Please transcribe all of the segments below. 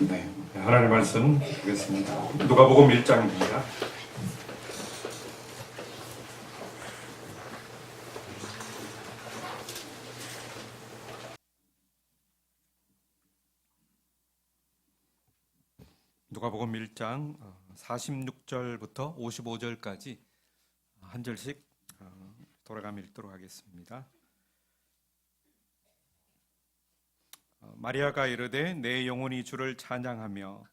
네, 하나님의 말씀 보겠습니다. 누가복음 1장입니다. 누가복음 1장 46절부터 55절까지 한 절씩 돌아가며 읽도록 하겠습니다. 마리아가 이르되 내 영혼이 주를 찬양하며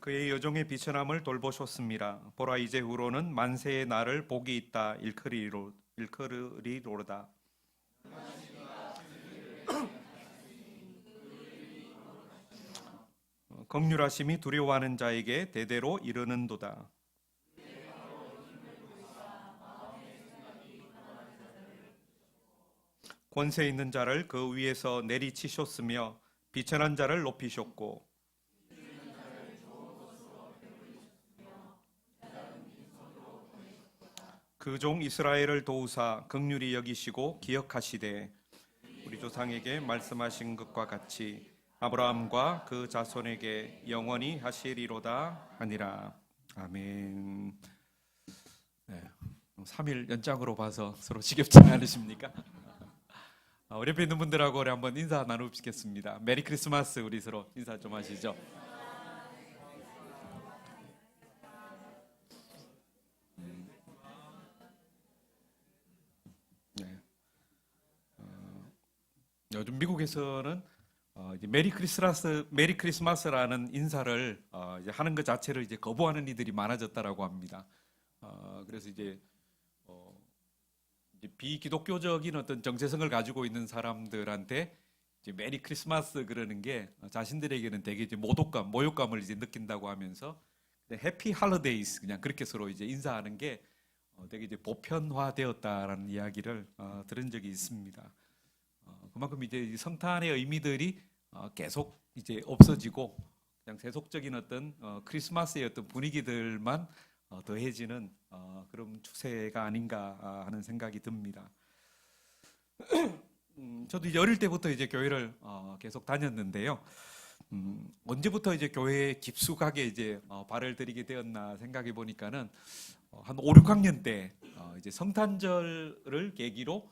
그의 여종의 비천함을 돌보셨습니다. 보라 이제 후로는 만세의 날을 복이 있다 일컬으리로다. 긍휼하심이 두려워하는 자에게 대대로 이르는도다. 권세 있는 자를 그 위에서 내리치셨으며 비천한 자를 높이셨고 그 종 이스라엘을 도우사 긍휼히 여기시고 기억하시되 우리 조상에게 말씀하신 것과 같이 아브라함과 그 자손에게 영원히 하시리로다 하니라. 아멘. 네, 3일 연장으로 봐서 서로 지겹지 않으십니까? 우리 옆에 있는 분들하고 우리 한번 인사 나누시겠습니다. 메리 크리스마스. 우리 서로 인사 좀 하시죠. 네. 요즘 미국에서는 이제 메리 크리스마스라는 인사를 이제 하는 것 자체를 이제 거부하는 이들이 많아졌다라고 합니다. 그래서 이제 비기독교적인 어떤 정체성을 가지고 있는 사람들한테 이제 메리 크리스마스 그러는 게 자신들에게는 되게 이제 모욕감을 이제 느낀다고 하면서 해피 할러데이스 그냥 그렇게 서로 이제 인사하는 게 되게 이제 보편화되었다라는 이야기를 들은 적이 있습니다. 그만큼 이제 성탄의 의미들이 계속 이제 없어지고 그냥 세속적인 어떤 크리스마스의 어떤 분위기들만 더해지는 그런 추세가 아닌가 하는 생각이 듭니다. 저도 이제 어릴 때부터 이제 교회를 계속 다녔는데요. 언제부터 이제 교회에 깊숙하게 이제 발을 들이게 되었나 생각해 보니까는 한 5, 6학년 때 이제 성탄절을 계기로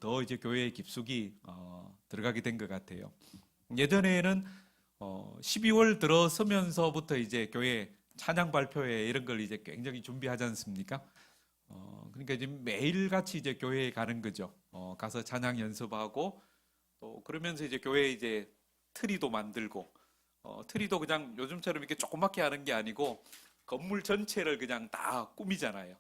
더 이제 교회에 깊숙이 들어가게 된 것 같아요. 예전에는 12월 들어서면서부터 이제 교회 찬양 발표회 이런 걸 이제 굉장히 준비하지 않습니까? 그러니까 이제 매일같이 이제 교회에 가는 거죠. 가서 찬양 연습하고 또 그러면서 이제 교회에 이제 트리도 만들고 트리도 그냥 요즘처럼 이렇게 조그맣게 하는 게 아니고 건물 전체를 그냥 다 꾸미잖아요.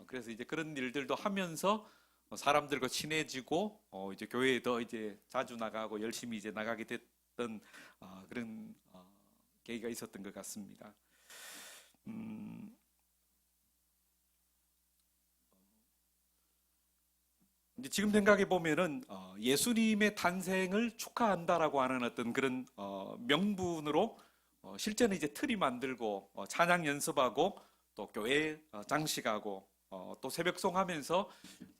그래서 이제 그런 일들도 하면서 사람들과 친해지고 이제 교회에 더 이제 자주 나가고 열심히 이제 나가게 됐던 그런 계기가 있었던 것 같습니다. 이제 지금 생각해 보면은 예수님의 탄생을 축하한다라고 하는 어떤 그런 명분으로 실제는 이제 트리 만들고 찬양 연습하고 또 교회 장식하고 또 새벽송 하면서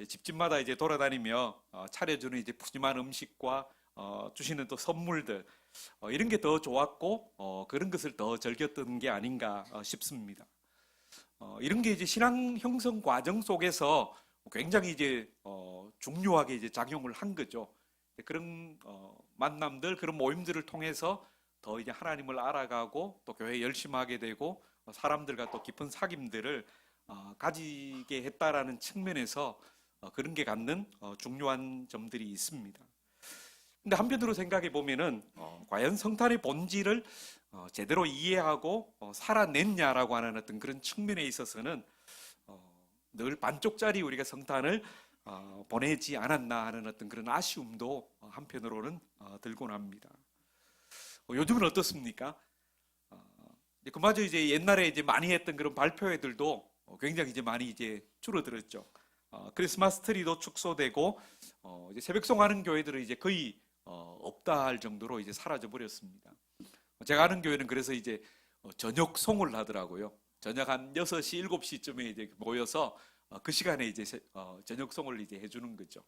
집집마다 이제 돌아다니며 차려주는 이제 푸짐한 음식과 주시는 또 선물들 이런 게 더 좋았고 그런 것을 더 즐겼던 게 아닌가 싶습니다. 이런 게 이제 신앙 형성 과정 속에서 굉장히 이제 중요하게 이제 작용을 한 거죠. 그런 만남들, 그런 모임들을 통해서 더 이제 하나님을 알아가고 또 교회 열심히 하게 되고 사람들과 또 깊은 사귐들을 가지게 했다라는 측면에서 그런 게 갖는 중요한 점들이 있습니다. 근데 한편으로 생각해 보면은 과연 성탄의 본질을 제대로 이해하고 살아냈냐라고 하는 어떤 그런 측면에 있어서는 늘 반쪽짜리 우리가 성탄을 보내지 않았나 하는 어떤 그런 아쉬움도 한편으로는 들곤 합니다. 요즘은 어떻습니까? 그마저 이제 옛날에 이제 많이 했던 그런 발표회들도 굉장히 이제 많이 이제 줄어들었죠. 크리스마스 트리도 축소되고 이제 새벽송 하는 교회들은 이제 거의 없다 할 정도로 이제 사라져 버렸습니다. 제가 아는 교회는 그래서 이제 저녁 송을 하더라고요. 저녁 한 6시, 7시쯤에 이제 모여서 그 시간에 이제 저녁송을 이제 해주는 거죠.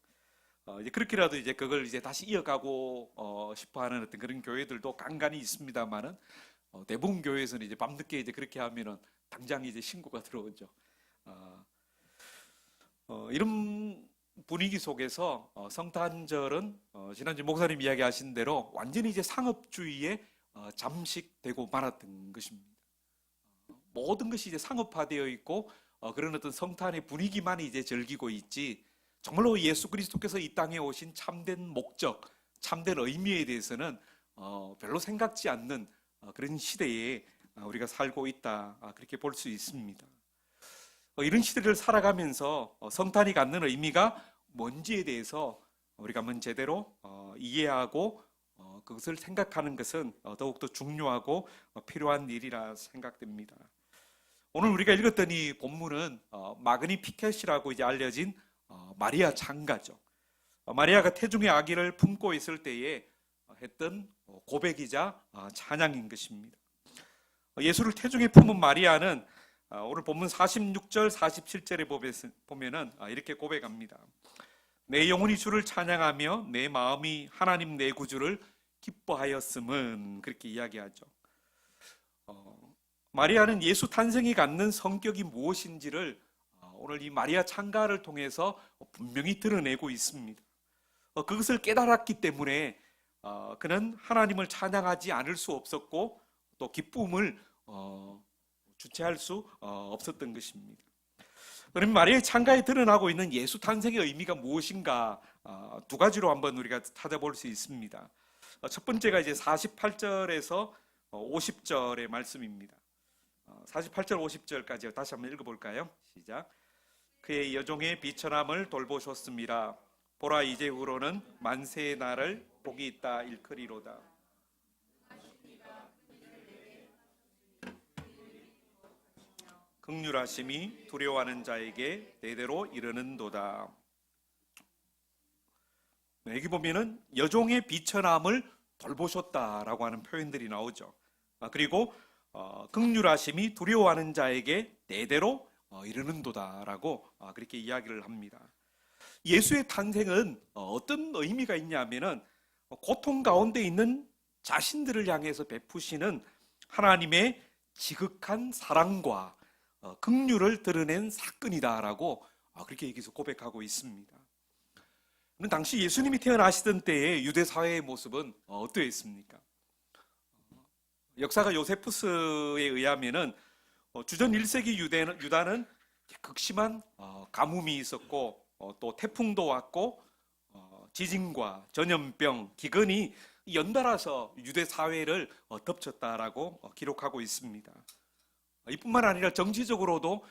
이제 그렇게라도 이제 그걸 이제 다시 이어가고 싶어하는 어떤 그런 교회들도 간간히 있습니다만은 대부분 교회에서는 이제 밤늦게 이제 그렇게 하면은 당장 이제 신고가 들어오죠. 어, 이런 분위기 속에서 성탄절은 지난주 목사님 이야기하신 대로 완전히 이제 상업주의에 잠식되고 말았던 것입니다. 모든 것이 이제 상업화되어 있고 그런 어떤 성탄의 분위기만 이제 즐기고 있지 정말로 예수 그리스도께서 이 땅에 오신 참된 목적, 참된 의미에 대해서는 별로 생각지 않는 그런 시대에 우리가 살고 있다 그렇게 볼 수 있습니다. 이런 시대를 살아가면서 성탄이 갖는 의미가 뭔지에 대해서 우리가 한번 제대로 이해하고 그것을 생각하는 것은 더욱더 중요하고 필요한 일이라 생각됩니다. 오늘 우리가 읽었던 이 본문은 마그니 피켓이라고 이제 알려진 마리아 창가죠. 마리아가 태중의 아기를 품고 있을 때에 했던 고백이자 찬양인 것입니다. 예수를 태중에 품은 마리아는 오늘 본문 46절 47절에 보면은 이렇게 고백합니다. 내 영혼이 주를 찬양하며 내 마음이 하나님 내 구주를 기뻐하였음은 그렇게 이야기하죠. 마리아는 예수 탄생이 갖는 성격이 무엇인지를 오늘 이 마리아 창가를 통해서 분명히 드러내고 있습니다. 그것을 깨달았기 때문에 그는 하나님을 찬양하지 않을 수 없었고 또 기쁨을 주체할 수 없었던 것입니다. 그럼 마리아의 창가에 드러나고 있는 예수 탄생의 의미가 무엇인가 두 가지로 한번 우리가 찾아볼 수 있습니다. 첫 번째가 이제 48절에서 50절의 말씀입니다. 48절 50절까지 다시 한번 읽어볼까요? 시작. 그의 여종의 비천함을 돌보셨습니다. 보라 이제후로는 만세의 날을 복이 있다 일컬이로다. 긍휼하심이 두려워하는 자에게 대대로 이르는도다. 여기 보면은 여종의 비천함을 돌보셨다라고 하는 표현들이 나오죠. 그리고 긍휼하심이 두려워하는 자에게 대대로 이르는도다라고 그렇게 이야기를 합니다. 예수의 탄생은 어떤 의미가 있냐면은 고통 가운데 있는 자신들을 향해서 베푸시는 하나님의 지극한 사랑과 긍휼을 드러낸 사건이다라고 그렇게 여기서 고백하고 있습니다. 당시 예수님이 태어나시던 때의 유대 사회의 모습은 어떠했습니까? 역사가 요세푸스에 의하면은 주전 1세기 유다는 극심한 가뭄이 있었고 또 태풍도 왔고 지진과 전염병, 기근이 연달아서 유대 사회를 덮쳤다라고 기록하고 있습니다. 이뿐만 아니라 정치적으로도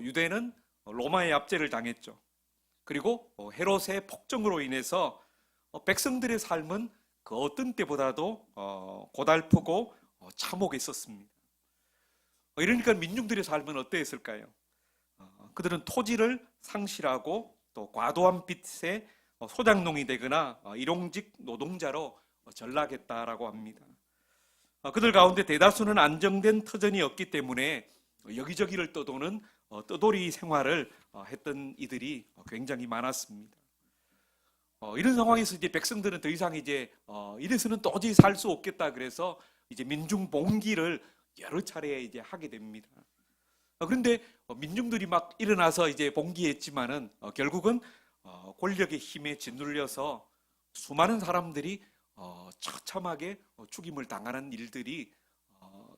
유대는 로마의 압제를 당했죠. 그리고 헤롯의 폭정으로 인해서 백성들의 삶은 그 어떤 때보다도 고달프고 참혹했었습니다. 이러니까 민중들의 삶은 어떠했을까요? 그들은 토지를 상실하고 또 과도한 빚에 소작농이 되거나 일용직 노동자로 전락했다라고 합니다. 그들 가운데 대다수는 안정된 터전이 없기 때문에 여기저기를 떠도는 떠돌이 생활을 했던 이들이 굉장히 많았습니다. 이런 상황에서 이제 백성들은 더 이상 이제 이래서는 도저히 살 수 없겠다 그래서 이제 민중 봉기를 여러 차례 이제 하게 됩니다. 그런데 민중들이 막 일어나서 이제 봉기했지만은 결국은 권력의 힘에 짓눌려서 수많은 사람들이 처참하게 죽임을 당하는 일들이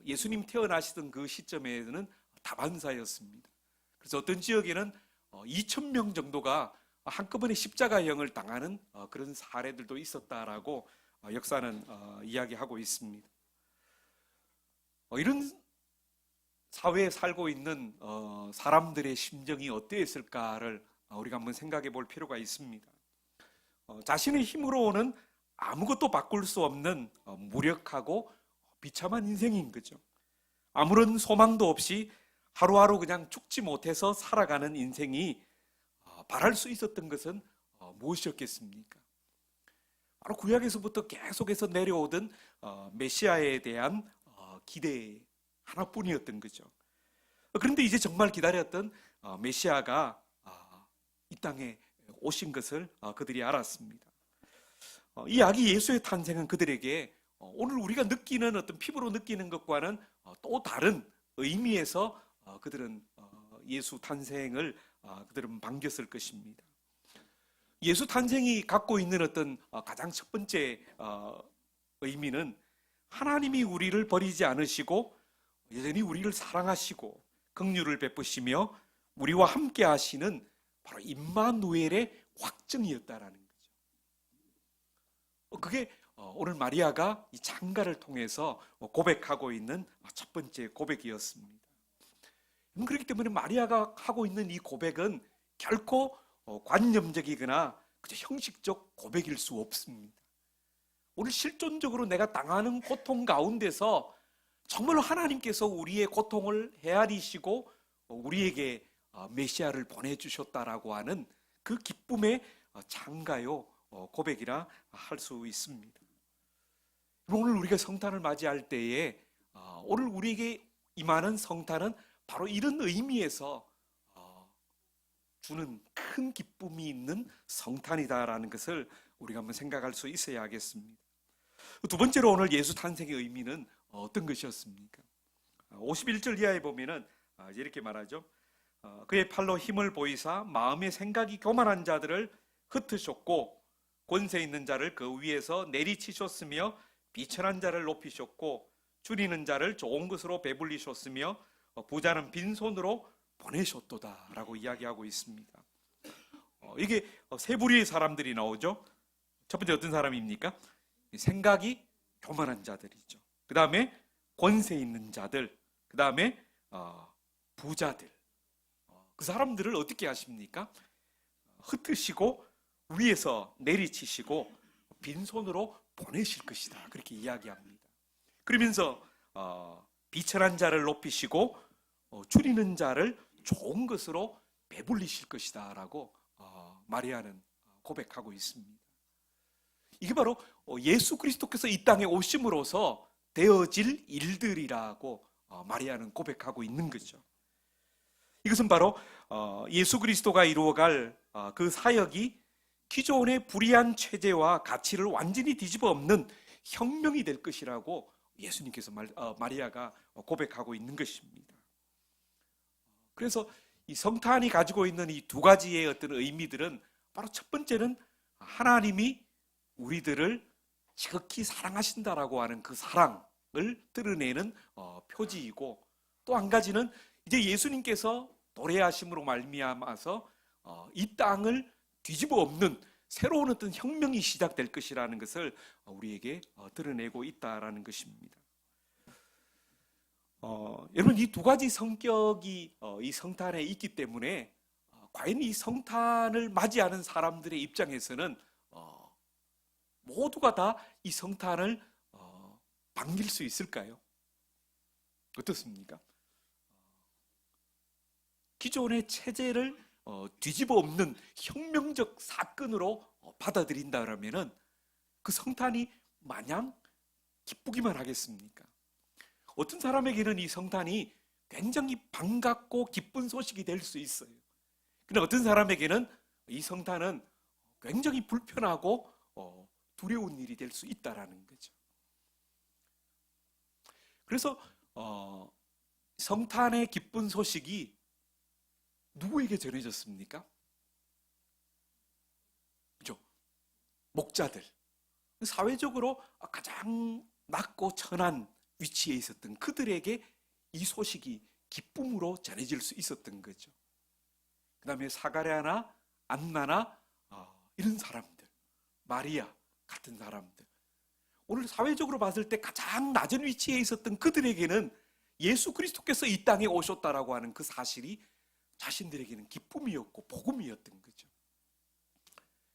예수님 태어나시던 그 시점에는 다반사였습니다. 그래서 어떤 지역에는 2,000명 정도가 한꺼번에 십자가형을 당하는 그런 사례들도 있었다라고 역사는 이야기하고 있습니다. 이런 사회에 살고 있는 사람들의 심정이 어떠했을까를 우리가 한번 생각해 볼 필요가 있습니다. 자신의 힘으로는 아무것도 바꿀 수 없는 무력하고 비참한 인생인 거죠. 아무런 소망도 없이 하루하루 그냥 죽지 못해서 살아가는 인생이 바랄 수 있었던 것은 무엇이었겠습니까? 바로 구약에서부터 계속해서 내려오던 메시아에 대한 기대 하나뿐이었던 거죠. 그런데 이제 정말 기다렸던 메시아가 이 땅에 오신 것을 그들이 알았습니다. 이 아기 예수의 탄생은 그들에게 오늘 우리가 느끼는 어떤 피부로 느끼는 것과는 또 다른 의미에서 그들은 예수 탄생을 그들은 반겼을 것입니다. 예수 탄생이 갖고 있는 어떤 가장 첫 번째 의미는 하나님이 우리를 버리지 않으시고 여전히 우리를 사랑하시고 긍휼을 베푸시며 우리와 함께 하시는 바로 임마누엘의 확증이었다라는 거죠. 그게 오늘 마리아가 이 창가를 통해서 고백하고 있는 첫 번째 고백이었습니다. 그렇기 때문에 마리아가 하고 있는 이 고백은 결코 관념적이거나 그저 형식적 고백일 수 없습니다. 오늘 실존적으로 내가 당하는 고통 가운데서 정말로 하나님께서 우리의 고통을 헤아리시고 우리에게 메시아를 보내주셨다라고 하는 그 기쁨의 창가요 고백이라 할 수 있습니다. 오늘 우리가 성탄을 맞이할 때에 오늘 우리에게 임하는 성탄은 바로 이런 의미에서 주는 큰 기쁨이 있는 성탄이다라는 것을 우리가 한번 생각할 수 있어야 하겠습니다. 두 번째로 오늘 예수 탄생의 의미는 어떤 것이었습니까? 51절 이하에 보면은 이렇게 말하죠. 그의 팔로 힘을 보이사 마음의 생각이 교만한 자들을 흩으셨고 권세 있는 자를 그 위에서 내리치셨으며 비천한 자를 높이셨고 줄이는 자를 좋은 것으로 배불리셨으며 부자는 빈손으로 보내셨도다 라고 이야기하고 있습니다. 이게 세 부류의 사람들이 나오죠. 첫 번째 어떤 사람입니까? 생각이 교만한 자들이죠. 그 다음에 권세 있는 자들, 그 다음에 부자들. 그 사람들을 어떻게 하십니까? 흩으시고 위에서 내리치시고 빈손으로 보내실 것이다 그렇게 이야기합니다. 그러면서 비천한 자를 높이시고 줄이는 자를 좋은 것으로 배불리실 것이다 라고 마리아는 고백하고 있습니다. 이게 바로 예수 그리스도께서 이 땅에 오심으로써 되어질 일들이라고 마리아는 고백하고 있는 거죠. 이것은 바로 예수 그리스도가 이루어갈 그 사역이 기존의 불의한 체제와 가치를 완전히 뒤집어 엎는 혁명이 될 것이라고 예수님께서 마리아가 고백하고 있는 것입니다. 그래서 이 성탄이 가지고 있는 이 두 가지의 어떤 의미들은 바로 첫 번째는 하나님이 우리들을 지극히 사랑하신다라고 하는 그 사랑을 드러내는 표지이고, 또 한 가지는 이제 예수님께서 도래하심으로 말미암아서 이 땅을 뒤집어 엎는 새로운 어떤 혁명이 시작될 것이라는 것을 우리에게 드러내고 있다라는 것입니다. 여러분, 이 두 가지 성격이 이 성탄에 있기 때문에 과연 이 성탄을 맞이하는 사람들의 입장에서는 모두가 다 이 성탄을 반길 수 있을까요? 어떻습니까? 기존의 체제를 뒤집어 엎는 혁명적 사건으로 받아들인다라면은 그 성탄이 마냥 기쁘기만 하겠습니까? 어떤 사람에게는 이 성탄이 굉장히 반갑고 기쁜 소식이 될 수 있어요. 그런데 어떤 사람에게는 이 성탄은 굉장히 불편하고 두려운 일이 될 수 있다라는 거죠. 그래서 성탄의 기쁜 소식이 누구에게 전해졌습니까? 그죠? 목자들. 사회적으로 가장 낮고 천한 위치에 있었던 그들에게 이 소식이 기쁨으로 전해질 수 있었던 거죠. 그 다음에 사가랴나 안나나 이런 사람들, 마리아 같은 사람들, 오늘 사회적으로 봤을 때 가장 낮은 위치에 있었던 그들에게는 예수 그리스도께서 이 땅에 오셨다라고 하는 그 사실이 자신들에게는 기쁨이었고 복음이었던 거죠.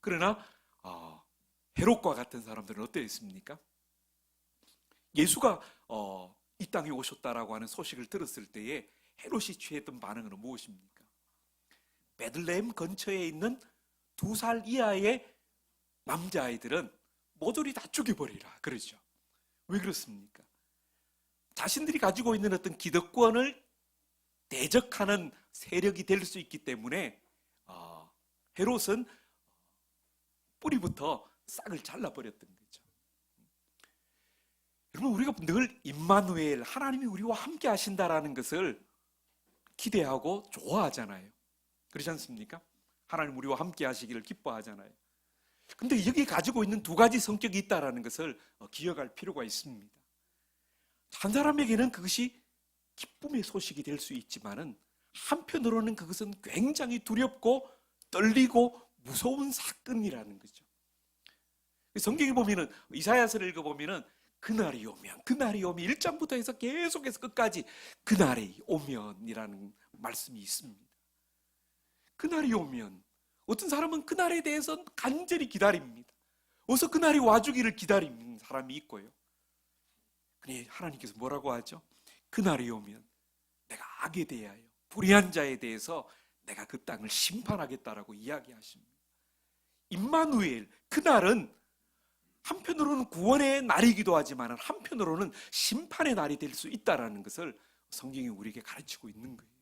그러나 헤롯과 같은 사람들은 어땠습니까? 예수가 이 땅에 오셨다라고 하는 소식을 들었을 때에 헤롯이 취했던 반응은 무엇입니까? 베들레헴 근처에 있는 2살 이하의 남자아이들은 모조리 다 죽여버리라 그러죠. 왜 그렇습니까? 자신들이 가지고 있는 어떤 기득권을 대적하는 세력이 될 수 있기 때문에 헤롯은 뿌리부터 싹을 잘라버렸던 거죠. 여러분, 우리가 늘 임마누엘, 하나님이 우리와 함께 하신다라는 것을 기대하고 좋아하잖아요. 그렇지 않습니까? 하나님 우리와 함께 하시기를 기뻐하잖아요. 근데 여기 가지고 있는 두 가지 성격이 있다는 것을 기억할 필요가 있습니다. 한 사람에게는 그것이 기쁨의 소식이 될 수 있지만은 한편으로는 그것은 굉장히 두렵고 떨리고 무서운 사건이라는 거죠. 성경에 보면은, 이사야서를 읽어보면은 그날이 오면 1장부터 해서 계속해서 끝까지 그날이 오면이라는 말씀이 있습니다. 그날이 오면, 어떤 사람은 그날에 대해서 간절히 기다립니다. 어서 그날이 와주기를 기다리는 사람이 있고요. 그런데 하나님께서 뭐라고 하죠? 그날이 오면 내가 악에 대하여, 불의한 자에 대해서 내가 그 땅을 심판하겠다라고 이야기하십니다. 임마누엘, 그날은 한편으로는 구원의 날이기도 하지만 한편으로는 심판의 날이 될 수 있다는 것을 성경이 우리에게 가르치고 있는 거예요.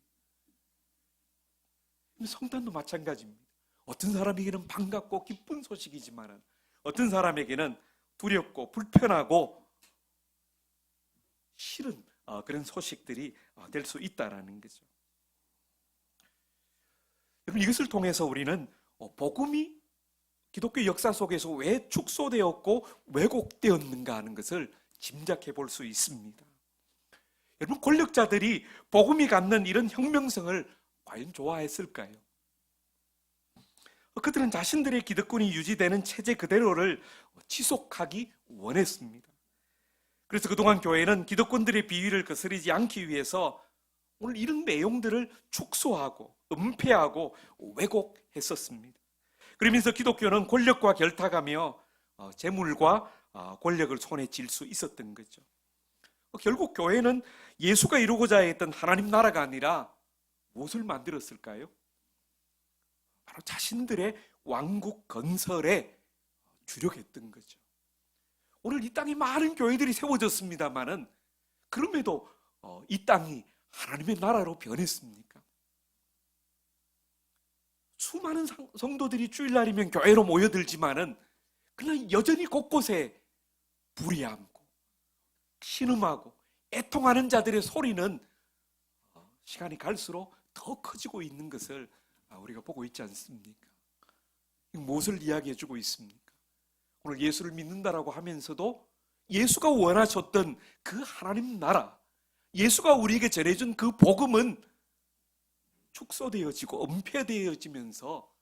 성탄도 마찬가지입니다. 어떤 사람에게는 반갑고 기쁜 소식이지만 어떤 사람에게는 두렵고 불편하고 싫은 그런 소식들이 될 수 있다는 거죠. 여러분, 이것을 통해서 우리는 복음이 기독교 역사 속에서 왜 축소되었고 왜곡되었는가 하는 것을 짐작해 볼 수 있습니다. 여러분, 권력자들이 복음이 갖는 이런 혁명성을 과연 좋아했을까요? 그들은 자신들의 기득권이 유지되는 체제 그대로를 지속하기 원했습니다. 그래서 그동안 교회는 기득권들의 비위를 거스르지 않기 위해서 오늘 이런 내용들을 축소하고 은폐하고 왜곡했었습니다. 그러면서 기독교는 권력과 결탁하며 재물과 권력을 손에 쥘 수 있었던 거죠. 결국 교회는 예수가 이루고자 했던 하나님 나라가 아니라 무엇을 만들었을까요? 바로 자신들의 왕국 건설에 주력했던 거죠. 오늘 이 땅에 많은 교회들이 세워졌습니다만은 그럼에도 이 땅이 하나님의 나라로 변했습니까? 수많은 성도들이 주일날이면 교회로 모여들지만은 그냥 여전히 곳곳에 불의함고 신음하고 애통하는 자들의 소리는 시간이 갈수록 더 커지고 있는 것을 우리가 보고 있지 않습니까? 무엇을 이야기해 주고 있습니까? 오늘 예수를 믿는다라고 하면서도 예수가 원하셨던 그 하나님 나라, 예수가 우리에게 전해준 그 복음은 축소되어지고 은폐되어지면서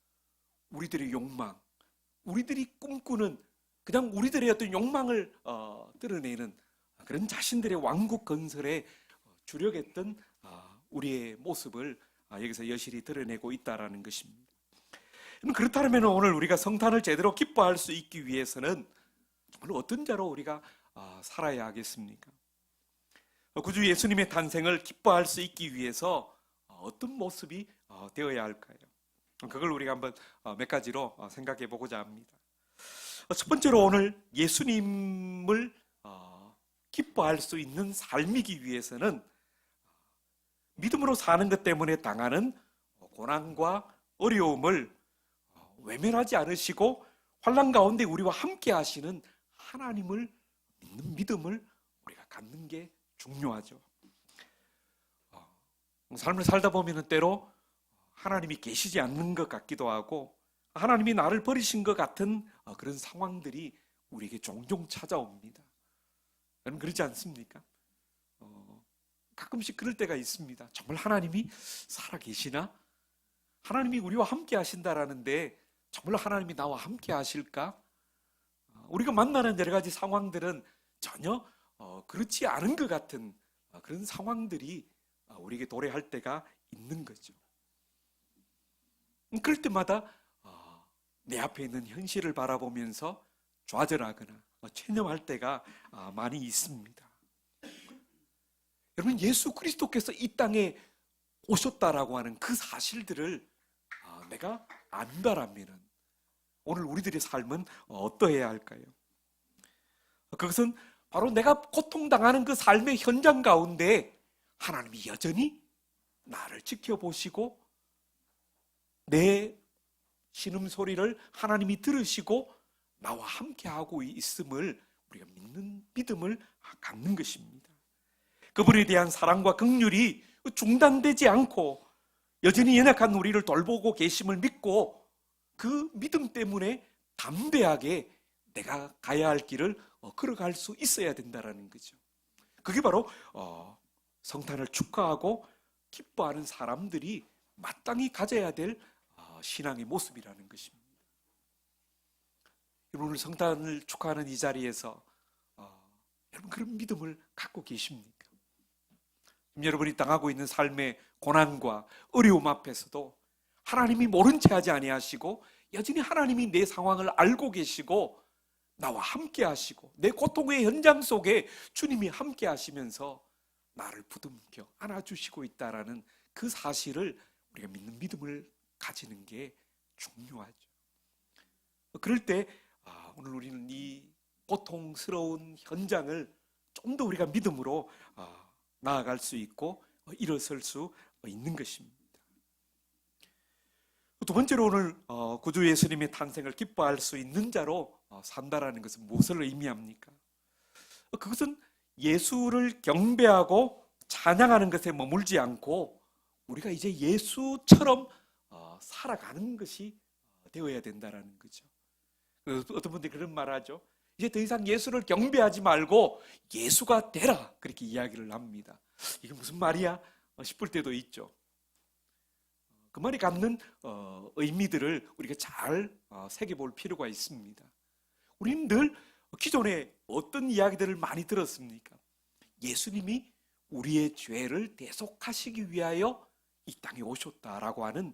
우리들의 욕망, 우리들이 꿈꾸는 그냥 우리들의 어떤 욕망을 드러내는 그런 자신들의 왕국 건설에 주력했던 우리의 모습을 여기서 여실히 드러내고 있다는 것입니다. 그렇다면 오늘 우리가 성탄을 제대로 기뻐할 수 있기 위해서는 정말 어떤 자로 우리가 살아야 하겠습니까? 구주 예수님의 탄생을 기뻐할 수 있기 위해서 어떤 모습이 되어야 할까요? 그걸 우리가 한번 몇 가지로 생각해 보고자 합니다. 첫 번째로 오늘 예수님을 기뻐할 수 있는 삶이기 위해서는 믿음으로 사는 것 때문에 당하는 고난과 어려움을 외면하지 않으시고 환난 가운데 우리와 함께 하시는 하나님을 믿는 믿음을 우리가 갖는 게 중요하죠. 삶을 살다 보면 때로 하나님이 계시지 않는 것 같기도 하고 하나님이 나를 버리신 것 같은 그런 상황들이 우리에게 종종 찾아옵니다. 여러분, 그렇지 않습니까? 가끔씩 그럴 때가 있습니다. 정말 하나님이 살아계시나? 하나님이 우리와 함께 하신다라는데 정말 하나님이 나와 함께 하실까? 우리가 만나는 여러 가지 상황들은 전혀 그렇지 않은 것 같은 그런 상황들이 우리에게 도래할 때가 있는 거죠. 그럴 때마다 내 앞에 있는 현실을 바라보면서 좌절하거나 체념할 때가 많이 있습니다. 여러분, 예수 그리스도께서 이 땅에 오셨다라고 하는 그 사실들을 내가 안다라면 오늘 우리들의 삶은 어떠해야 할까요? 그것은 바로 내가 고통당하는 그 삶의 현장 가운데 하나님이 여전히 나를 지켜보시고 내 신음소리를 하나님이 들으시고 나와 함께하고 있음을 우리가 믿는 믿음을 갖는 것입니다. 그분에 대한 사랑과 긍휼이 중단되지 않고 여전히 연약한 우리를 돌보고 계심을 믿고 그 믿음 때문에 담대하게 내가 가야 할 길을 걸어갈 수 있어야 된다는 거죠. 그게 바로 성탄을 축하하고 기뻐하는 사람들이 마땅히 가져야 될 신앙의 모습이라는 것입니다. 오늘 성탄을 축하하는 이 자리에서 여러분 그런 믿음을 갖고 계십니까? 여러분이 당하고 있는 삶의 고난과 어려움 앞에서도 하나님이 모른 채 하지 아니하시고 여전히 하나님이 내 상황을 알고 계시고 나와 함께 하시고 내 고통의 현장 속에 주님이 함께 하시면서 나를 부둥켜 안아주시고 있다라는 그 사실을 우리가 믿는 믿음을 가지는 게 중요하죠. 그럴 때 오늘 우리는 이 고통스러운 현장을 좀 더 우리가 믿음으로 나아갈 수 있고 일어설 수 있는 것입니다. 두 번째로 오늘 구주 예수님의 탄생을 기뻐할 수 있는 자로 산다라는 것은 무엇을 의미합니까? 그것은 예수를 경배하고 찬양하는 것에 머물지 않고 우리가 이제 예수처럼 살아가는 것이 되어야 된다라는 거죠. 어떤 분들이 그런 말을 하죠. 이제 더 이상 예수를 경배하지 말고 예수가 되라, 그렇게 이야기를 합니다. 이게 무슨 말이야? 싶을 때도 있죠. 그 말이 갖는 의미들을 우리가 잘 새겨볼 필요가 있습니다. 우리는 늘 기존에 어떤 이야기들을 많이 들었습니까? 예수님이 우리의 죄를 대속하시기 위하여 이 땅에 오셨다라고 하는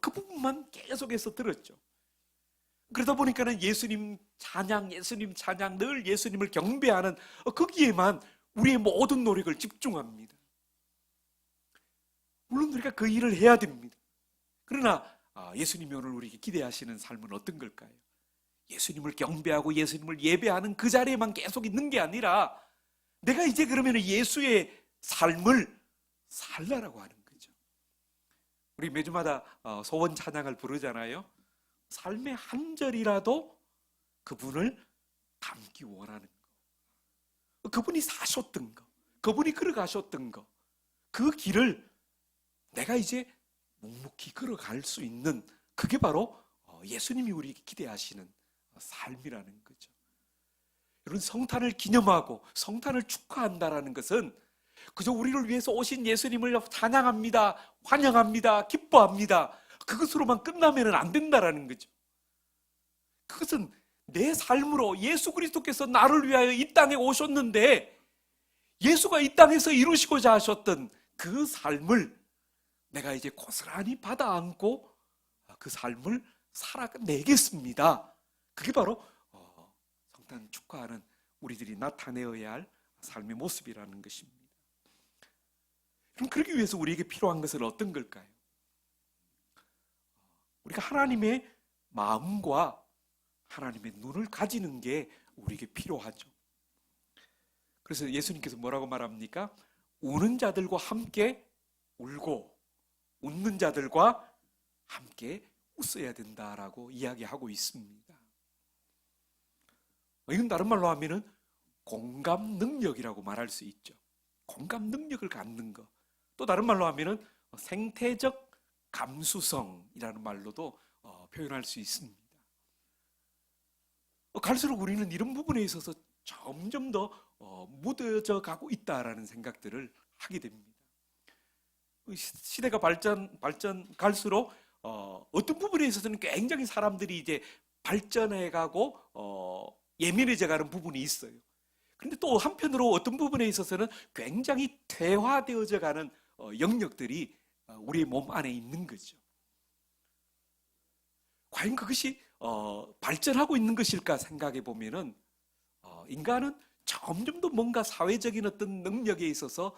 그 부분만 계속해서 들었죠. 그러다 보니까는 예수님 찬양 늘 예수님을 경배하는 거기에만 우리의 모든 노력을 집중합니다. 물론 우리가 그 일을 해야 됩니다. 그러나 예수님이 오늘 우리에게 기대하시는 삶은 어떤 걸까요? 예수님을 경배하고 예수님을 예배하는 그 자리에만 계속 있는 게 아니라 내가 이제 그러면 예수의 삶을 살라라고 하는 거죠. 우리 매주마다 소원 찬양을 부르잖아요. 삶의 한 절이라도 그분을 담기 원하는 거, 그분이 사셨던 거, 그분이 걸어가셨던 거, 그 길을 내가 이제 묵묵히 걸어갈 수 있는, 그게 바로 예수님이 우리에게 기대하시는 삶이라는 거죠. 여러분, 성탄을 기념하고 성탄을 축하한다라는 것은 그저 우리를 위해서 오신 예수님을 찬양합니다, 환영합니다, 기뻐합니다, 그것으로만 끝나면 안 된다라는 거죠. 그것은 내 삶으로 예수 그리스도께서 나를 위하여 이 땅에 오셨는데 예수가 이 땅에서 이루시고자 하셨던 그 삶을 내가 이제 고스란히 받아 안고 그 삶을 살아내겠습니다. 그게 바로 성탄 축하하는 우리들이 나타내어야 할 삶의 모습이라는 것입니다. 그럼 그러기 위해서 우리에게 필요한 것은 어떤 걸까요? 우리가 하나님의 마음과 하나님의 눈을 가지는 게 우리에게 필요하죠. 그래서 예수님께서 뭐라고 말합니까? 우는 자들과 함께 울고 웃는 자들과 함께 웃어야 된다라고 이야기하고 있습니다. 이건 다른 말로 하면은 공감 능력이라고 말할 수 있죠. 공감 능력을 갖는 것. 또 다른 말로 하면은 생태적 감수성이라는 말로도 표현할 수 있습니다. 갈수록 우리는 이런 부분에 있어서 점점 더 무뎌져 가고 있다라는 생각들을 하게 됩니다. 시대가 갈수록 어떤 부분에 있어서는 굉장히 사람들이 이제 발전해 가고 예민해져 가는 부분이 있어요. 그런데 또 한편으로 어떤 부분에 있어서는 굉장히 퇴화되어져 가는 영역들이 우리의 몸 안에 있는 거죠. 과연 그것이 발전하고 있는 것일까 생각해 보면은 인간은 점점 더 뭔가 사회적인 어떤 능력에 있어서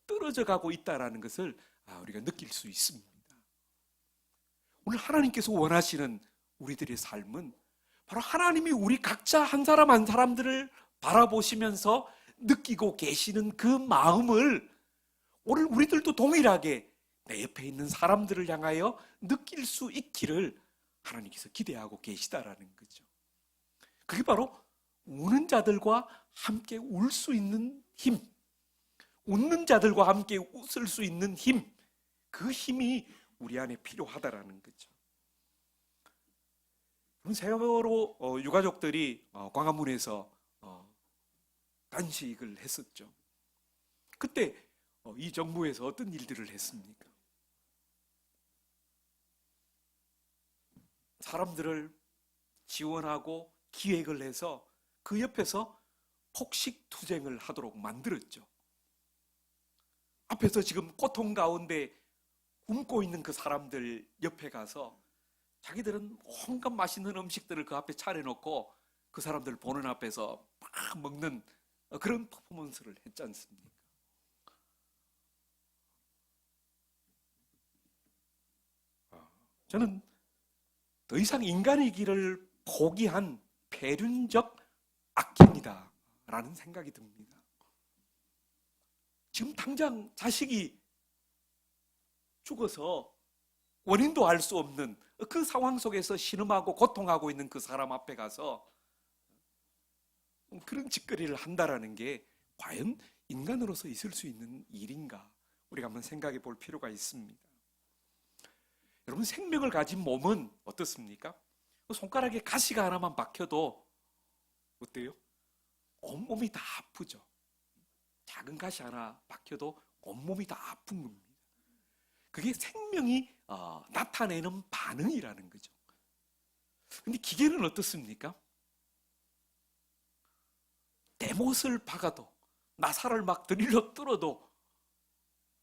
떨어져 가고 있다라는 것을 우리가 느낄 수 있습니다. 오늘 하나님께서 원하시는 우리들의 삶은 바로 하나님이 우리 각자 한 사람 한 사람들을 바라보시면서 느끼고 계시는 그 마음을 오늘 우리들도 동일하게 내 옆에 있는 사람들을 향하여 느낄 수 있기를 하나님께서 기대하고 계시다라는 거죠. 그게 바로 우는 자들과 함께 울 수 있는 힘, 웃는 자들과 함께 웃을 수 있는 힘, 그 힘이 우리 안에 필요하다라는 거죠. 세월호 유가족들이 광화문에서 단식을 했었죠. 그때 이 정부에서 어떤 일들을 했습니까? 사람들을 지원하고 기획을 해서 그 옆에서 폭식 투쟁을 하도록 만들었죠. 앞에서 지금 고통 가운데 굶고 있는 그 사람들 옆에 가서 자기들은 온갖 맛있는 음식들을 그 앞에 차려놓고 그 사람들 보는 앞에서 막 먹는 그런 퍼포먼스를 했지 않습니까? 저는 더 이상 인간의 길을 포기한 폐륜적 악행이다 라는 생각이 듭니다. 지금 당장 자식이 죽어서 원인도 알 수 없는 그 상황 속에서 신음하고 고통하고 있는 그 사람 앞에 가서 그런 짓거리를 한다라는 게 과연 인간으로서 있을 수 있는 일인가? 우리가 한번 생각해 볼 필요가 있습니다. 여러분, 생명을 가진 몸은 어떻습니까? 손가락에 가시가 하나만 박혀도 어때요? 온몸이 다 아프죠. 작은 가시 하나 박혀도 온몸이 다 아픈 겁니다. 그게 생명이 나타내는 반응이라는 거죠. 근데 기계는 어떻습니까? 대못을 박아도, 나사를 막 드릴러 뚫어도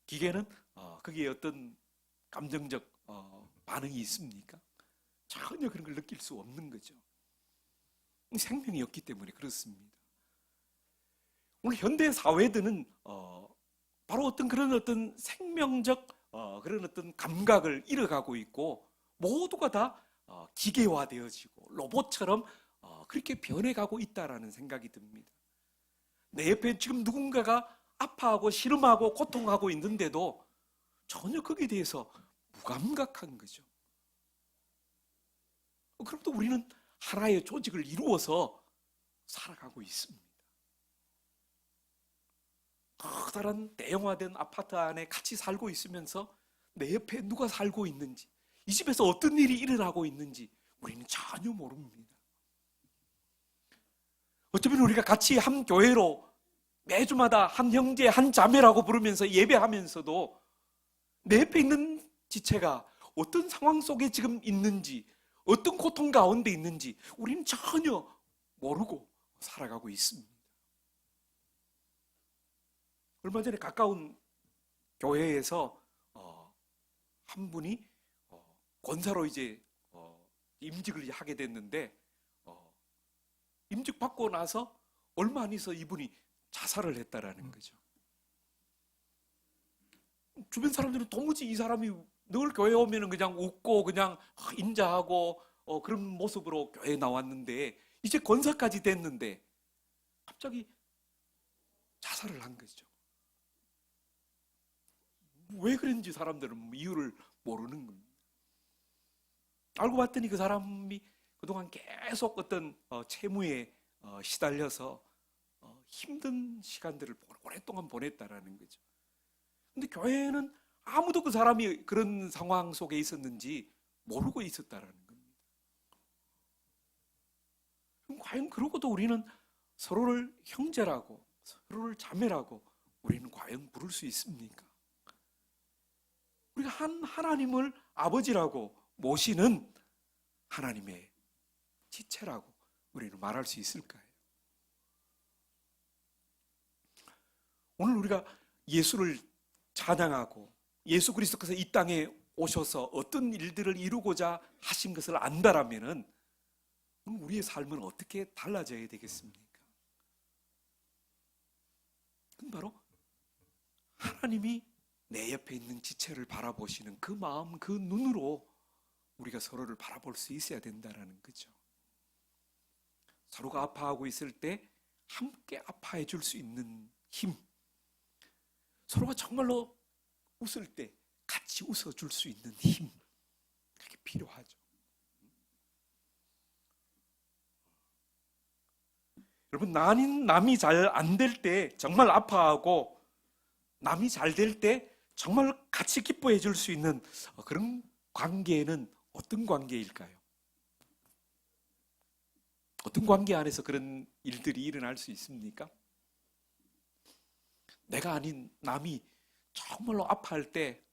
기계는 거기에 어떤 감정적 반응이 있습니까? 전혀 그런 걸 느낄 수 없는 거죠. 생명이 없기 때문에 그렇습니다. 오늘 현대 사회들은 바로 어떤 생명적 그런 어떤 감각을 잃어가고 있고 모두가 다 기계화되어지고 로봇처럼 그렇게 변해가고 있다라는 생각이 듭니다. 내 옆에 지금 누군가가 아파하고 시름하고 고통하고 있는데도 전혀 거기에 대해서 무감각한 거죠. 그럼 또 우리는 하나의 조직을 이루어서 살아가고 있습니다. 커다란 대형화된 아파트 안에 같이 살고 있으면서 내 옆에 누가 살고 있는지, 이 집에서 어떤 일이 일어나고 있는지 우리는 전혀 모릅니다. 어쩌면 우리가 같이 한 교회로 매주마다 한 형제, 한 자매라고 부르면서 예배하면서도 내 옆에 있는 지체가 어떤 상황 속에 지금 있는지, 어떤 고통 가운데 있는지 우리는 전혀 모르고 살아가고 있습니다. 얼마 전에 가까운 교회에서 한 분이 권사로 이제 임직을 하게 됐는데 임직 받고 나서 얼마 안 있어 이분이 자살을 했다라는 거죠. 주변 사람들은 도무지 이 사람이 늘 교회 오면 그냥 웃고 그냥 인자하고 그런 모습으로 교회에 나왔는데 이제 권사까지 됐는데 갑자기 자살을 한 거죠. 왜 그런지 사람들은 이유를 모르는 겁니다. 알고 봤더니 그 사람이 그동안 계속 어떤 채무에 시달려서 힘든 시간들을 오랫동안 보냈다라는 거죠. 근데 교회는 아무도 그 사람이 그런 상황 속에 있었는지 모르고 있었다라는 겁니다. 그럼 과연 그러고도 우리는 서로를 형제라고, 서로를 자매라고 우리는 과연 부를 수 있습니까? 우리가 한 하나님을 아버지라고 모시는 하나님의 지체라고 우리는 말할 수 있을까요? 오늘 우리가 예수를 찬양하고 예수 그리스도께서 이 땅에 오셔서 어떤 일들을 이루고자 하신 것을 안다라면은 우리의 삶은 어떻게 달라져야 되겠습니까? 그건 바로 하나님이 내 옆에 있는 지체를 바라보시는 그 마음, 그 눈으로 우리가 서로를 바라볼 수 있어야 된다는 거죠. 서로가 아파하고 있을 때 함께 아파해 줄 수 있는 힘, 서로가 정말로 웃을 때 같이 웃어줄 수 있는 힘, 그게 필요하죠. 여러분, 남이 잘 안 될 때 정말 아파하고 남이 잘 될 때 정말 같이 기뻐해 줄 수 있는 그런 관계는 어떤 관계일까요? 어떤 관계 안에서 그런 일들이 일어날 수 있습니까? 내가 아닌 남이 정말로 아파할 때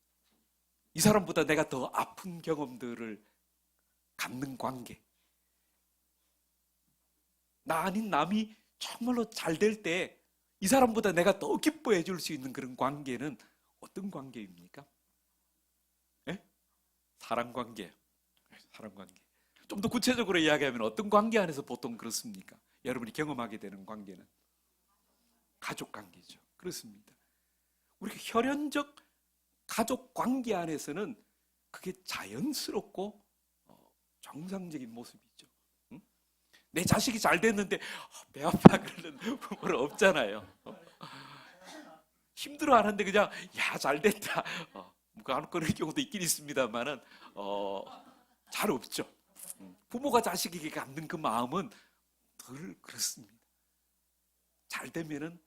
이 사람보다 내가 더 아픈 경험들을 갖는 관계. 나 아닌 남이 정말로 잘 될 때 이 사람보다 내가 더 기뻐해 줄 수 있는 그런 관계는 어떤 관계입니까? 예? 사랑 관계. 사랑 관계. 좀 더 구체적으로 이야기하면 어떤 관계 안에서 보통 그렇습니까? 여러분이 경험하게 되는 관계는 가족 관계죠. 그렇습니다. 우리가 혈연적 가족 관계 안에서는 그게 자연스럽고 정상적인 모습이죠. 응? 내 자식이 잘 됐는데 배 아파 그러는 부모는 없잖아요. 힘들어하는데 그냥 야, 잘 됐다. 그런 경우도 있긴 있습니다만은 잘 없죠. 부모가 자식에게 갖는 그 마음은 덜 그렇습니다. 잘 되면은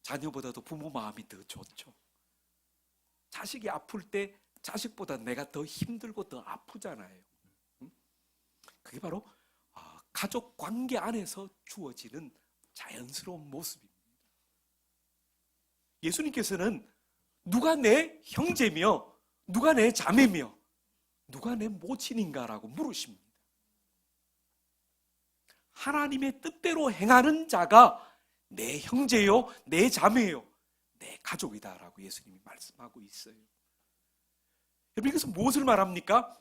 자녀보다도 부모 마음이 더 좋죠. 자식이 아플 때 자식보다 내가 더 힘들고 더 아프잖아요. 그게 바로 가족 관계 안에서 주어지는 자연스러운 모습입니다. 예수님께서는 누가 내 형제며 누가 내 자매며 누가 내 모친인가라고 물으십니다. 하나님의 뜻대로 행하는 자가 내 형제요, 내 자매요, 내 가족이다라고 예수님이 말씀하고 있어요. 여러분, 이것은 무엇을 말합니까?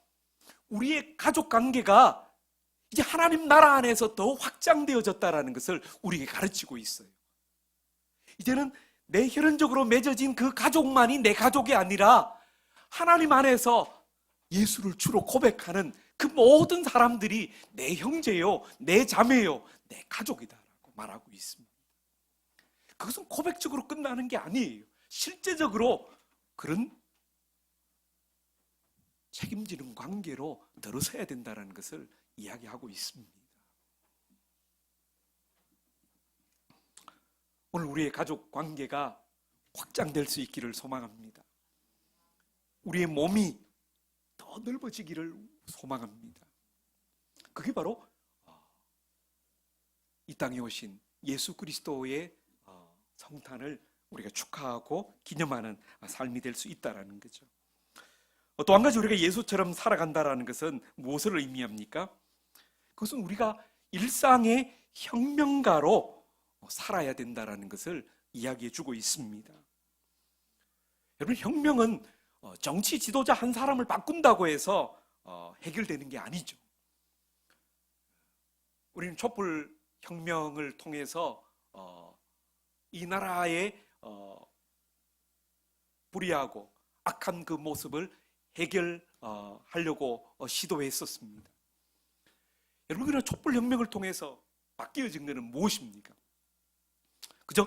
우리의 가족 관계가 이제 하나님 나라 안에서 더 확장되어졌다라는 것을 우리에게 가르치고 있어요. 이제는 내 혈연적으로 맺어진 그 가족만이 내 가족이 아니라 하나님 안에서 예수를 주로 고백하는 그 모든 사람들이 내 형제요, 내 자매요, 내 가족이다라고 말하고 있습니다. 그것은 고백적으로 끝나는 게 아니에요. 실제적으로 그런 책임지는 관계로 들어서야 된다는 것을 이야기하고 있습니다. 오늘 우리의 가족 관계가 확장될 수 있기를 소망합니다. 우리의 몸이 더 넓어지기를 소망합니다. 그게 바로 이 땅에 오신 예수 그리스도의 성탄을 우리가 축하하고 기념하는 삶이 될 수 있다는 거죠. 또 한 가지 우리가 예수처럼 살아간다는 것은 무엇을 의미합니까? 그것은 우리가 일상의 혁명가로 살아야 된다는 것을 이야기해 주고 있습니다. 여러분, 혁명은 정치 지도자 한 사람을 바꾼다고 해서 해결되는 게 아니죠. 우리는 촛불 혁명을 통해서 이 나라의 불의하고 악한 그 모습을 해결하려고 시도했었습니다. 여러분, 그러나 촛불 혁명을 통해서 바뀌어진 것은 무엇입니까? 그죠?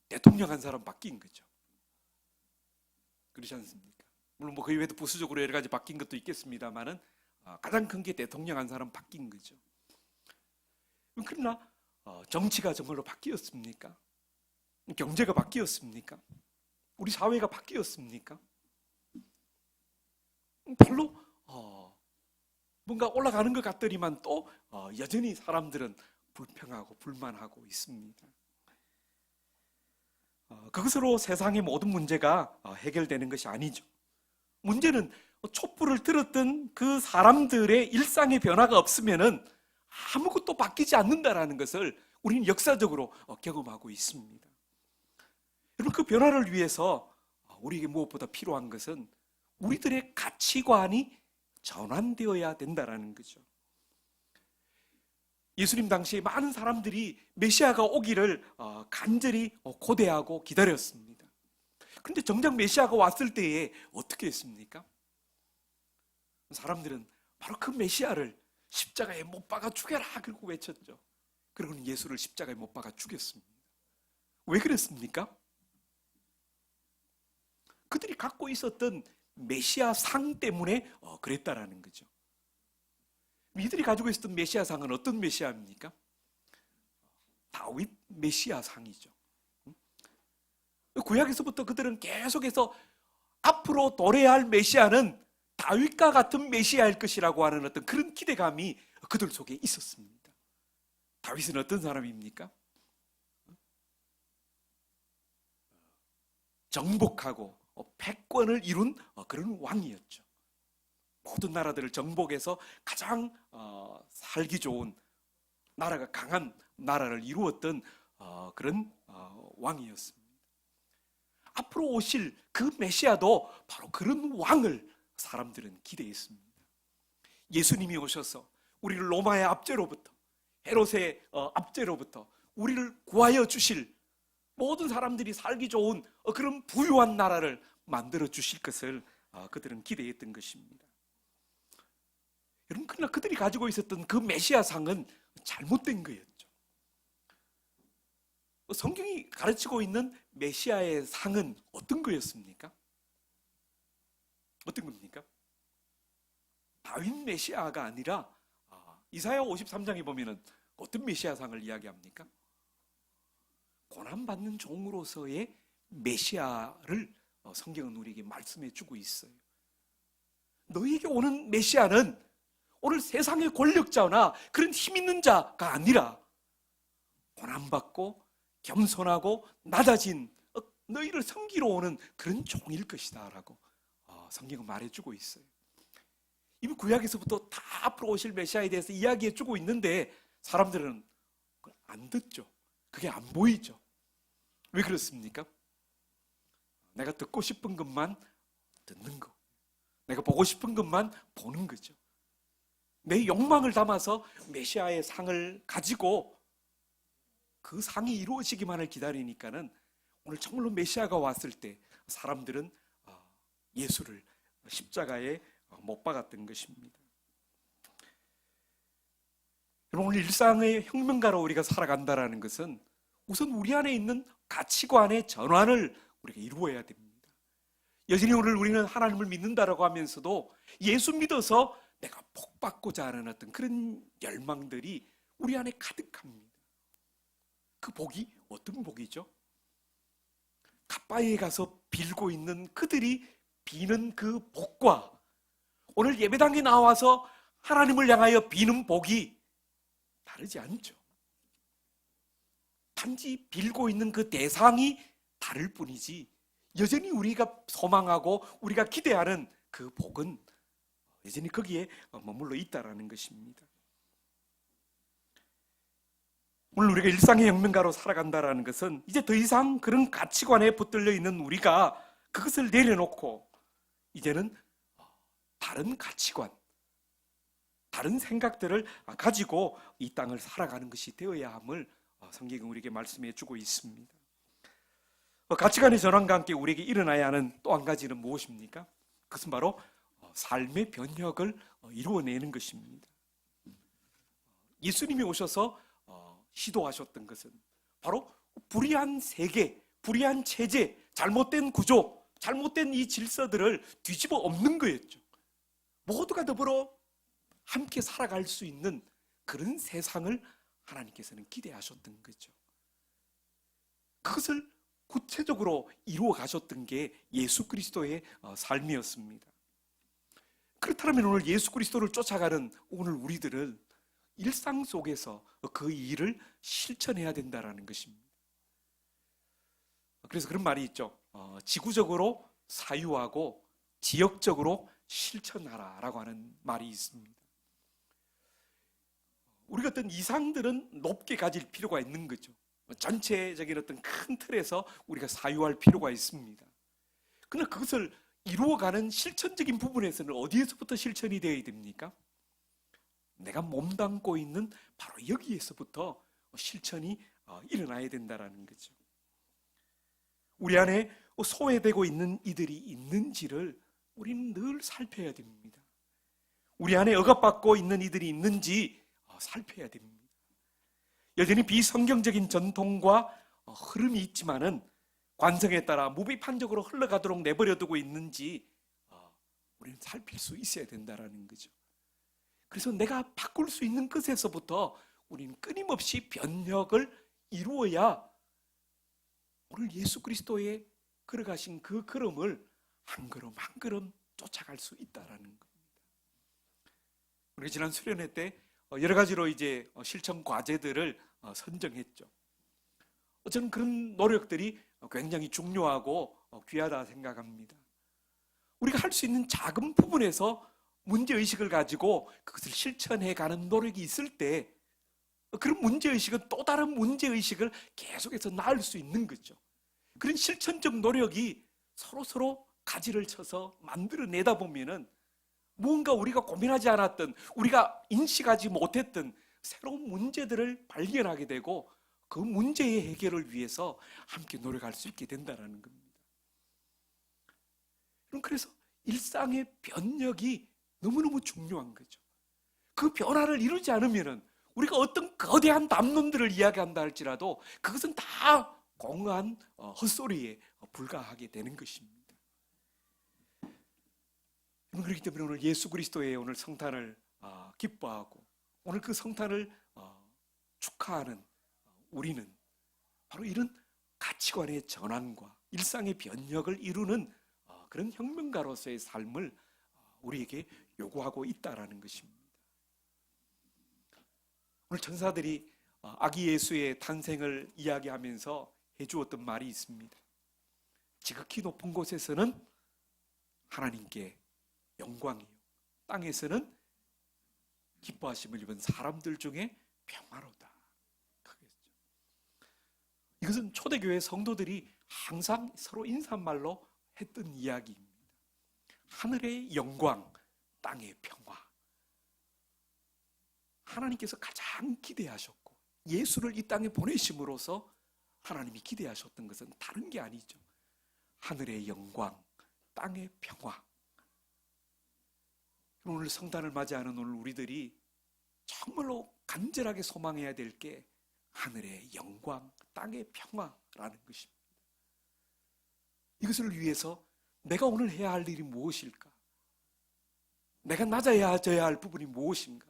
대통령 한 사람 바뀐 거죠. 그렇지 않습니까? 물론 그 이외에도 부수적으로 여러 가지 바뀐 것도 있겠습니다만은 가장 큰 게 대통령 한 사람 바뀐 거죠. 그러나 정치가 정말로 바뀌었습니까? 경제가 바뀌었습니까? 우리 사회가 바뀌었습니까? 별로 뭔가 올라가는 것 같더니만 또 여전히 사람들은 불평하고 불만하고 있습니다. 그것으로 세상의 모든 문제가 해결되는 것이 아니죠. 문제는 촛불을 들었던 그 사람들의 일상의 변화가 없으면은 아무것도 바뀌지 않는다라는 것을 우리는 역사적으로 경험하고 있습니다. 여러분, 그 변화를 위해서 우리에게 무엇보다 필요한 것은 우리들의 가치관이 전환되어야 된다는 거죠. 예수님 당시에 많은 사람들이 메시아가 오기를 간절히 고대하고 기다렸습니다. 그런데 정작 메시아가 왔을 때에 어떻게 했습니까? 사람들은 바로 그 메시아를 십자가에 못 박아 죽여라 그러고 외쳤죠. 그리고는 예수를 십자가에 못 박아 죽였습니다. 왜 그랬습니까? 그들이 갖고 있었던 메시아 상 때문에 그랬다라는 거죠. 이들이 가지고 있었던 메시아 상은 어떤 메시아입니까? 다윗 메시아 상이죠. 구약에서부터 그들은 계속해서 앞으로 도래해야 할 메시아는 다윗과 같은 메시아일 것이라고 하는 어떤 그런 기대감이 그들 속에 있었습니다. 다윗은 어떤 사람입니까? 정복하고 패권을 이룬 그런 왕이었죠. 모든 나라들을 정복해서 가장 살기 좋은 나라가 강한 나라를 이루었던 그런 왕이었습니다. 앞으로 오실 그 메시아도 바로 그런 왕을 사람들은 기대했습니다. 예수님이 오셔서 우리를 로마의 압제로부터, 헤롯의 압제로부터 우리를 구하여 주실, 모든 사람들이 살기 좋은 그런 부유한 나라를 만들어 주실 것을 그들은 기대했던 것입니다. 여러분, 그러나 그들이 가지고 있었던 그 메시아 상은 잘못된 거였죠. 성경이 가르치고 있는 메시아의 상은 어떤 거였습니까? 어떤 겁니까? 다윗 메시아가 아니라 이사야 53장에 보면은 어떤 메시아 상을 이야기합니까? 고난받는 종으로서의 메시아를 성경은 우리에게 말씀해 주고 있어요. 너희에게 오는 메시아는 오늘 세상의 권력자나 그런 힘 있는 자가 아니라 고난받고 겸손하고 낮아진 너희를 섬기러 오는 그런 종일 것이다 라고 성경은 말해주고 있어요. 이미 구약에서부터 다 앞으로 오실 메시아에 대해서 이야기해주고 있는데 사람들은 안 듣죠. 그게 안 보이죠. 왜 그렇습니까? 내가 듣고 싶은 것만 듣는 거, 내가 보고 싶은 것만 보는 거죠. 내 욕망을 담아서 메시아의 상을 가지고 그 상이 이루어지기만을 기다리니까는 오늘 정말로 메시아가 왔을 때 사람들은 예수를 십자가에 못 박았던 것입니다. 여러분, 오늘 일상의 혁명가로 우리가 살아간다는 것은 우선 우리 안에 있는 가치관의 전환을 우리가 이루어야 됩니다. 여전히 오늘 우리는 하나님을 믿는다라고 하면서도 예수 믿어서 내가 복 받고자 하는 어떤 그런 열망들이 우리 안에 가득합니다. 그 복이 어떤 복이죠? 갓바위에 가서 빌고 있는 그들이 비는 그 복과 오늘 예배당에 나와서 하나님을 향하여 비는 복이 다르지 않죠. 단지 빌고 있는 그 대상이 다를 뿐이지 여전히 우리가 소망하고 우리가 기대하는 그 복은 여전히 거기에 머물러 있다라는 것입니다. 오늘 우리가 일상의 혁명가로 살아간다는 것은 이제 더 이상 그런 가치관에 붙들려 있는 우리가 그것을 내려놓고 이제는 다른 가치관, 다른 생각들을 가지고 이 땅을 살아가는 것이 되어야 함을 성경이 우리에게 말씀해 주고 있습니다. 가치관의 전환과 함께 우리에게 일어나야 하는 또 한 가지는 무엇입니까? 그것은 바로 삶의 변혁을 이루어내는 것입니다. 예수님이 오셔서 시도하셨던 것은 바로 불의한 세계, 불의한 체제, 잘못된 구조, 잘못된 이 질서들을 뒤집어 엎는 거였죠. 모두가 더불어 함께 살아갈 수 있는 그런 세상을 하나님께서는 기대하셨던 거죠. 그것을 구체적으로 이루어 가셨던 게 예수 그리스도의 삶이었습니다. 그렇다면 오늘 예수 그리스도를 쫓아가는 오늘 우리들은 일상 속에서 그 일을 실천해야 된다는 것입니다. 그래서 그런 말이 있죠. 지구적으로 사유하고 지역적으로 실천하라라고 하는 말이 있습니다. 우리가 어떤 이상들은 높게 가질 필요가 있는 거죠. 전체적인 어떤 큰 틀에서 우리가 사유할 필요가 있습니다. 그러나 그것을 이루어가는 실천적인 부분에서는 어디에서부터 실천이 되어야 됩니까? 내가 몸담고 있는 바로 여기에서부터 실천이 일어나야 된다는 거죠. 우리 안에 소외되고 있는 이들이 있는지를 우리는 늘 살펴야 됩니다. 우리 안에 억압받고 있는 이들이 있는지 살펴야 됩니다. 여전히 비성경적인 전통과 흐름이 있지만은 관성에 따라 무비판적으로 흘러가도록 내버려두고 있는지 우리는 살필 수 있어야 된다는 거죠. 그래서 내가 바꿀 수 있는 것에서부터 우리는 끊임없이 변혁을 이루어야 오늘 예수 그리스도의 걸어가신 그 걸음을 한 걸음 한 걸음 쫓아갈 수 있다라는 겁니다. 우리 지난 수련회 때 여러 가지로 이제 실천 과제들을 선정했죠. 저는 그런 노력들이 굉장히 중요하고 귀하다 생각합니다. 우리가 할 수 있는 작은 부분에서 문제의식을 가지고 그것을 실천해가는 노력이 있을 때 그런 문제의식은 또 다른 문제의식을 계속해서 낳을 수 있는 거죠. 그런 실천적 노력이 서로 가지를 쳐서 만들어내다 보면은 무언가 우리가 고민하지 않았던, 우리가 인식하지 못했던 새로운 문제들을 발견하게 되고 그 문제의 해결을 위해서 함께 노력할 수 있게 된다는 겁니다. 그래서 일상의 변혁이 너무너무 중요한 거죠. 그 변화를 이루지 않으면 우리가 어떤 거대한 담론들을 이야기한다 할지라도 그것은 다 공허한 헛소리에 불과하게 되는 것입니다. 그렇기 때문에 오늘 예수 그리스도의 오늘 성탄을 기뻐하고 오늘 그 성탄을 축하하는 우리는 바로 이런 가치관의 전환과 일상의 변혁을 이루는 그런 혁명가로서의 삶을 우리에게 요구하고 있다라는 것입니다. 오늘 천사들이 아기 예수의 탄생을 이야기하면서 해주었던 말이 있습니다. 지극히 높은 곳에서는 하나님께 영광이요, 땅에서는 기뻐하심을 입은 사람들 중에 평화로다. 이것은 초대교회 성도들이 항상 서로 인사말로 했던 이야기입니다. 하늘의 영광, 땅의 평화. 하나님께서 가장 기대하셨고 예수를 이 땅에 보내심으로써 하나님이 기대하셨던 것은 다른 게 아니죠. 하늘의 영광, 땅의 평화. 오늘 성탄을 맞이하는 오늘 우리들이 정말로 간절하게 소망해야 될 게 하늘의 영광, 땅의 평화라는 것입니다. 이것을 위해서 내가 오늘 해야 할 일이 무엇일까? 내가 낮아져야 할 부분이 무엇인가?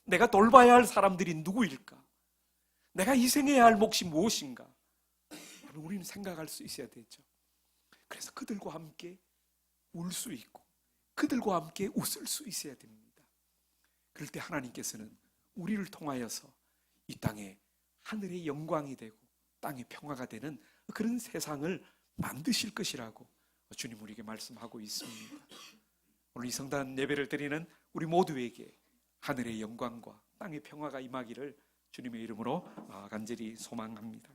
내가 돌봐야 할 사람들이 누구일까? 내가 희생해야 할 몫이 무엇인가? 우리는 생각할 수 있어야 되죠. 그래서 그들과 함께 울 수 있고 그들과 함께 웃을 수 있어야 됩니다. 그럴 때 하나님께서는 우리를 통하여서 이 땅에 하늘의 영광이 되고 땅의 평화가 되는 그런 세상을 만드실 것이라고 주님 우리에게 말씀하고 있습니다. 오늘 이 성탄 예배를 드리는 우리 모두에게 하늘의 영광과 땅의 평화가 임하기를 주님의 이름으로 간절히 소망합니다.